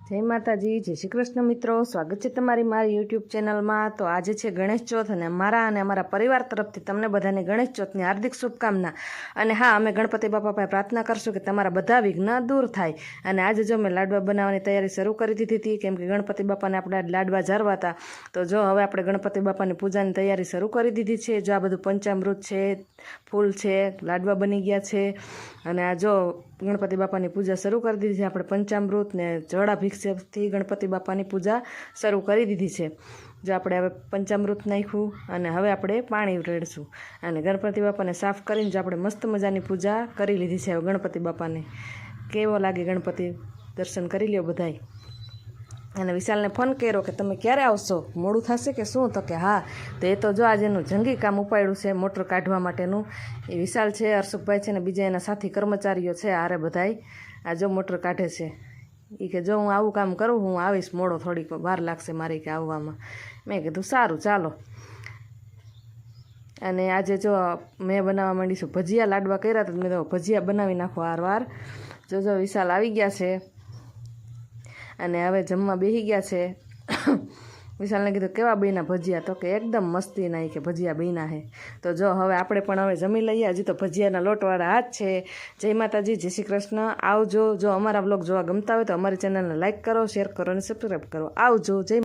જય માતાજી, જય શ્રી કૃષ્ણ મિત્રો, સ્વાગત છે તમારી મારી યુટ્યુબ ચેનલમાં। તો આજે છે ગણેશ ચોથ અને અમારા પરિવાર તરફથી તમને બધાને ગણેશ ચોથની હાર્દિક શુભકામના। અને હા, અમે ગણપતિ બાપા પાસે પ્રાર્થના કરશું કે તમારા બધા વિઘ્ન દૂર થાય। અને આજે જો મેં લાડવા બનાવવાની તૈયારી શરૂ કરી દીધી હતી, કેમ કે ગણપતિ બાપાને આપણે લાડવા ઝારવા હતા। તો જો હવે આપણે ગણપતિ બાપાની પૂજાની તૈયારી શરૂ કરી દીધી છે। જો આ બધું પંચામૃત છે, ફૂલ છે, લાડવા બની ગયા છે। અને આ જો ગણપતિ બાપાની પૂજા શરૂ કરી દીધી છે। આપણે પંચામૃત ને જળાભિષેકથી ગણપતિ બાપાની પૂજા શરૂ કરી દીધી છે। જો આપણે હવે પંચામૃત નાખ્યું અને હવે આપણે પાણી રેડશું અને ગણપતિ બાપાને સાફ કરીને જો આપણે મસ્ત મજાની પૂજા કરી લીધી છે। હવે ગણપતિ બાપાને કેવો લાગે ગણપતિ, દર્શન કરી લ્યો બધાય। અને વિશાલને ફોન કર્યો કે તમે ક્યારે આવશો, મોડું થશે કે શું? તો કે હા। તો એ તો જો આજે એનું જંગી કામ ઉપાડ્યું છે મોટર કાઢવા માટેનું। એ વિશાલ છે, હર્ષુભાઈ છે ને બીજા એના સાથી કર્મચારીઓ છે આરે બધાય આ જો મોટર કાઢે છે। એ કે જો હું આવું કામ કરું, હું આવીશ મોડો, થોડીક વાર લાગશે મારી કે આવવામાં। મેં કીધું સારું ચાલો। અને આજે જો મેં બનાવવા માંડીશું ભજીયા, લાડવા કર્યા તો મેં તો ભજીયા બનાવી નાખો વાર। જો વિશાલ આવી ગયા છે અને હવે જમવા બેસી ગયા છે। વિશાલને કીધું કેવા બન્યા ભજીયા? તો કે એકદમ મસ્તી નહીં કે ભજીયા બન્યા છે। તો જો હવે આપણે પણ હવે જમી લઈએ। હજી તો ભજીયાના લોટવાળા હાથ છે। જય માતાજી, જય શ્રી કૃષ્ણ, આવજો। જો અમારા બ્લોગ જોવા ગમતા હોય તો અમારી ચેનલને લાઈક કરો, શેર કરો અને સબસ્ક્રાઈબ કરો। આવજો, જય